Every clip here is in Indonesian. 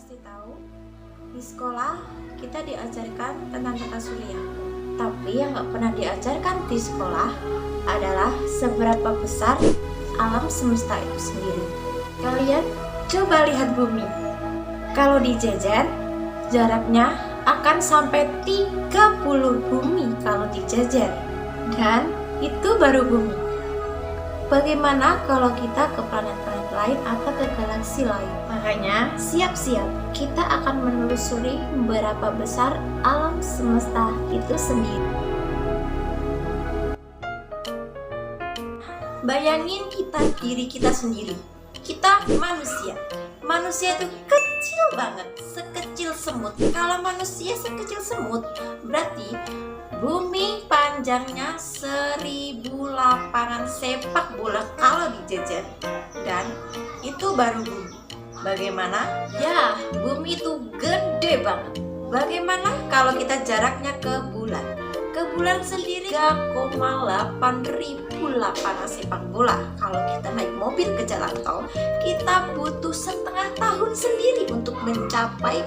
pasti tahu, di sekolah kita diajarkan tentang tata surya. Tapi yang nggak pernah diajarkan di sekolah adalah seberapa besar alam semesta itu sendiri. Kalian coba lihat bumi. Kalau dijajar, jaraknya akan sampai 30 bumi kalau dijajar. Dan itu baru bumi. Bagaimana kalau kita ke planet-planet lain atau ke galaksi lain? Makanya siap-siap, kita akan menelusuri berapa besar alam semesta itu sendiri. Bayangin diri kita sendiri. Kita manusia. Manusia itu kecil banget, sekecil semut. Kalau manusia sekecil semut, berarti bumi panjangnya 1000 lapangan sepak bola kalau dijajar. Dan itu baru bumi. Bagaimana? Ya, bumi itu gede banget. Bagaimana kalau kita jaraknya ke bulan? Ke bulan sendiri 3,8 ribu lapangan sepak bola. Kalau kita naik mobil ke jalan tol, kita butuh setengah tahun sendiri untuk mencapai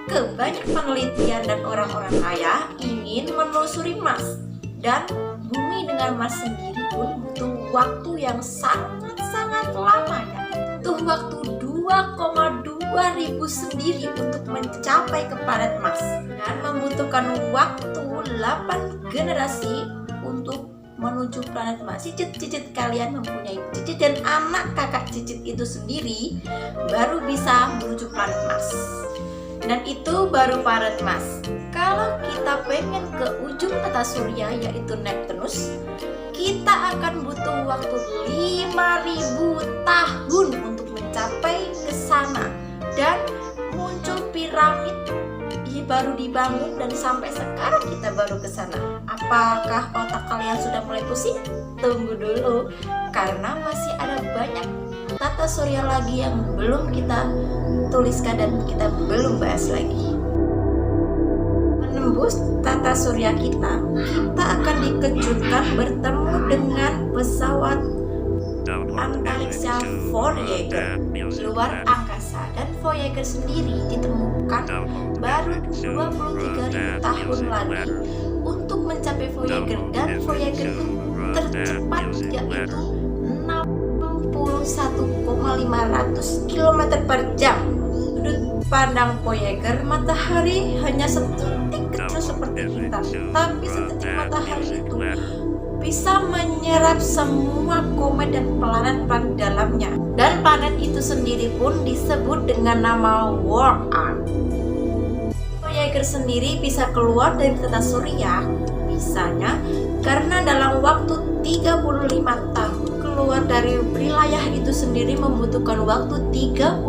ke. Banyak penelitian dan orang-orang kaya ingin menelusuri Mars. Dan bumi dengan Mars sendiri pun butuh waktu yang sangat-sangat lamanya. Butuh waktu 2,2 ribu sendiri untuk mencapai ke planet Mars. Dan membutuhkan waktu 8 generasi untuk menuju planet Mars. Cicit-cicit kalian mempunyai cicit dan anak kakak cicit itu sendiri baru bisa menuju planet Mars. Dan itu baru planet Mars. Kalau kita pengen ke ujung tata surya yaitu Neptunus, kita akan butuh waktu 5000 tahun untuk mencapai ke sana. Dan muncul piramid baru dibangun dan sampai sekarang kita baru ke sana. Apakah otak kalian sudah mulai pusing? Tunggu dulu, karena masih ada banyak tata surya lagi yang belum kita tuliskan dan kita belum bahas lagi. Menembus tata surya kita akan dikejutkan bertemu dengan pesawat antariksa Voyager luar angkasa. Dan Voyager sendiri ditemukan baru 23.000 tahun lagi untuk mencapai Voyager. Dan Voyager itu tercepat yaitu 61,500 km per jam. Sudut pandang Voyager, matahari hanya setitik kecil seperti bintang, tapi setitik matahari itu bisa menyerap semua komet dan planet-planet dalamnya. Dan planet itu sendiri pun disebut dengan nama Worm. Voyager sendiri bisa keluar dari tata surya, bisanya karena dalam waktu 35 tahun. Keluar dari wilayah itu sendiri membutuhkan waktu 30.000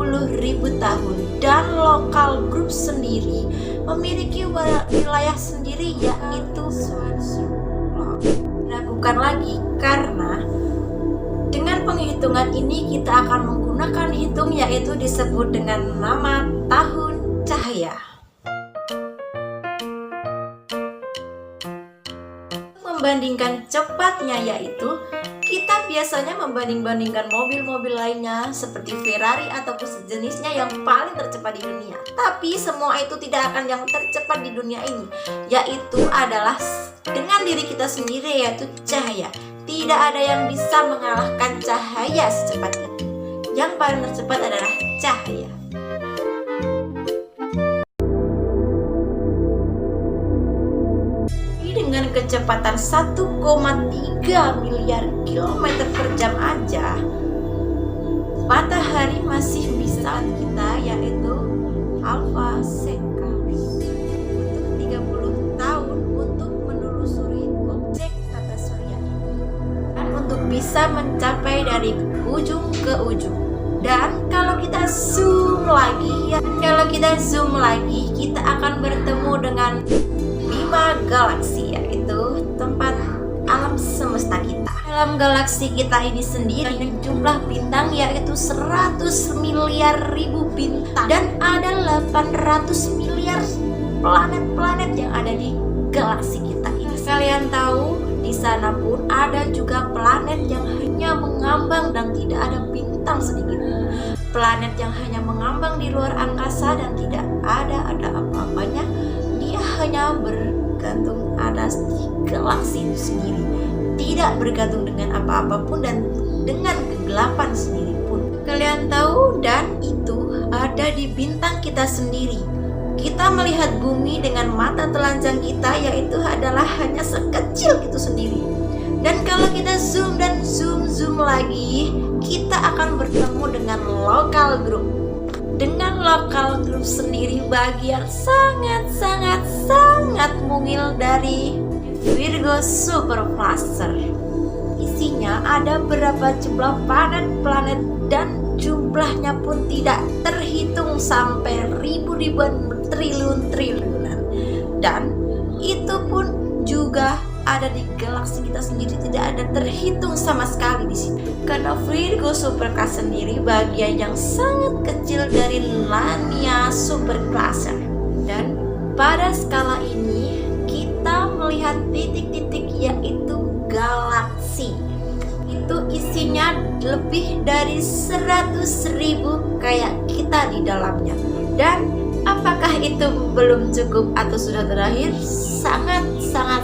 tahun. Dan lokal group sendiri memiliki wilayah sendiri yaitu bukan lagi, karena dengan penghitungan ini kita akan menggunakan hitung yaitu disebut dengan nama tahun cahaya. Membandingkan cepatnya yaitu kita biasanya membanding-bandingkan mobil-mobil lainnya seperti Ferrari ataupun sejenisnya yang paling tercepat di dunia. Tapi semua itu tidak akan yang tercepat di dunia ini, yaitu adalah dengan diri kita sendiri yaitu cahaya. Tidak ada yang bisa mengalahkan cahaya secepat itu. Yang paling tercepat adalah cahaya. Dengan kecepatan 1,3 miliar kilometer per jam aja, matahari masih bisa kita yaitu Alpha Centauri untuk 30 tahun untuk menelusuri objek tata surya ini dan untuk bisa mencapai dari ujung ke ujung. Dan kalau kita zoom lagi, kita akan bertemu dengan 5 galaksi, yaitu tempat alam semesta kita. Dalam galaksi kita ini sendiri jumlah bintang yaitu 100 miliar ribu bintang. Dan ada 800 miliar planet-planet yang ada di galaksi kita ini. Kalian tahu Di sana pun ada juga planet yang hanya mengambang dan tidak ada bintang sedikit. Planet yang hanya mengambang di luar angkasa dan tidak ada apa-apanya. Dia hanya bergantung ada di galaksi itu sendiri. Tidak bergantung dengan apa-apa pun dan dengan kegelapan sendiri pun. Kalian tahu, dan itu ada di bintang kita sendiri. Kita melihat bumi dengan mata telanjang kita, yaitu adalah hanya sekecil itu sendiri. Dan kalau kita zoom dan zoom lagi, kita akan bertemu dengan local group. Dengan local group sendiri bagian sangat mungil dari Virgo Super Cluster. Isinya ada berapa jumlah planet dan jumlahnya pun tidak terhitung sampai ribuan triliunan. Dan itu pun juga ada di galaksi kita sendiri, tidak ada terhitung sama sekali di sini. Karena Virgo Supercluster sendiri bagian yang sangat kecil dari Lania Supercluster. Dan pada skala ini kita melihat titik-titik yaitu galaksi. Itu isinya lebih dari 100.000 kayak kita di dalamnya. Dan apakah itu belum cukup atau sudah terakhir? Sangat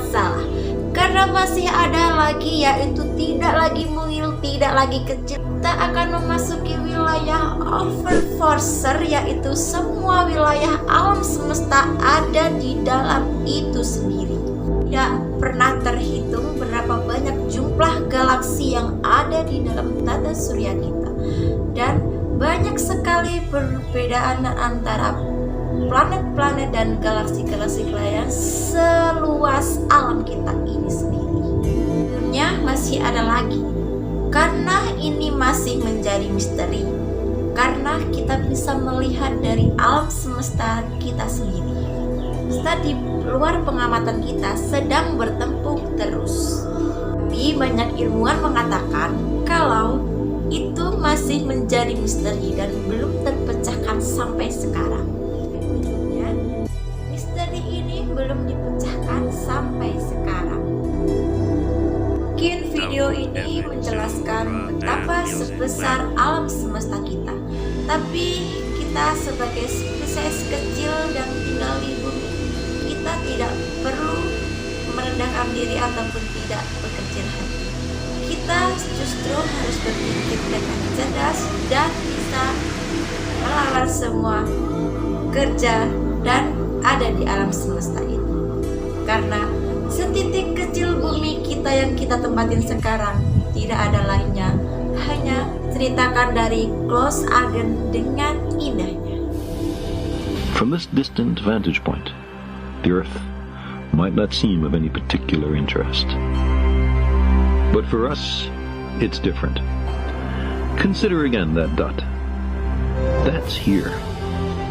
salah. Karena masih ada lagi, yaitu tidak lagi mungil, tidak lagi kecil. Kita akan memasuki wilayah overforcer, yaitu semua wilayah alam semesta ada di dalam itu sendiri. Tidak pernah terhitung berapa banyak jumlah galaksi yang ada di dalam tata surya kita. Dan banyak sekali perbedaan antara planet-planet dan galaksi-galaksi lain seluas alam kita ini sendiri. Tentunya masih ada lagi, karena ini masih menjadi misteri. Karena kita bisa melihat dari alam semesta kita sendiri. Semesta di luar pengamatan kita sedang bertempur terus. Tapi banyak ilmuwan mengatakan kalau itu masih menjadi misteri dan belum terpecahkan sampai sekarang. Belum dipecahkan sampai sekarang. Mungkin video ini menjelaskan betapa sebesar alam semesta kita. Tapi kita sebagai spesies kecil dan tinggal di bumi, kita tidak perlu merendahkan diri ataupun tidak berkecil hati. Kita justru harus berpikir dengan cerdas dan bisa melawan semua kerja dan ada di alam semesta ini. Karena setitik kecil bumi kita yang kita tempatin sekarang tidak ada lainnya, hanya ceritakan dari Close Arden dengan indahnya. From this distant vantage point, the Earth might not seem of any particular interest. But for us, it's different. Consider again that dot. That's here.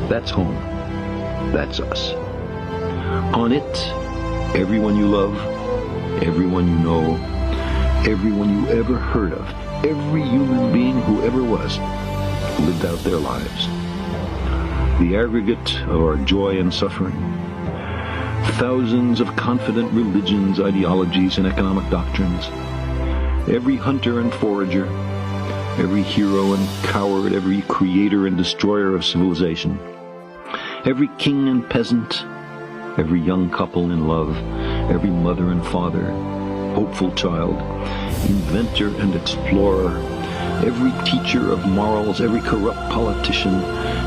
That's home. That's us. On it, everyone you love, everyone you know, everyone you ever heard of, every human being who ever was, lived out their lives. The aggregate of our joy and suffering, thousands of confident religions, ideologies, and economic doctrines, every hunter and forager, every hero and coward, every creator and destroyer of civilization, every king and peasant, every young couple in love, every mother and father, hopeful child, inventor and explorer, every teacher of morals, every corrupt politician,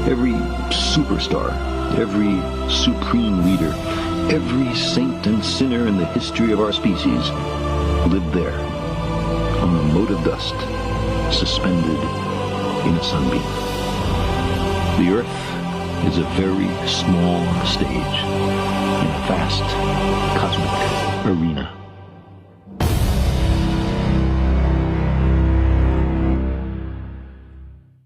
every superstar, every supreme leader, every saint and sinner in the history of our species lived there, on a mote of dust, suspended in a sunbeam. The Earth is a very small stage in a vast cosmic arena.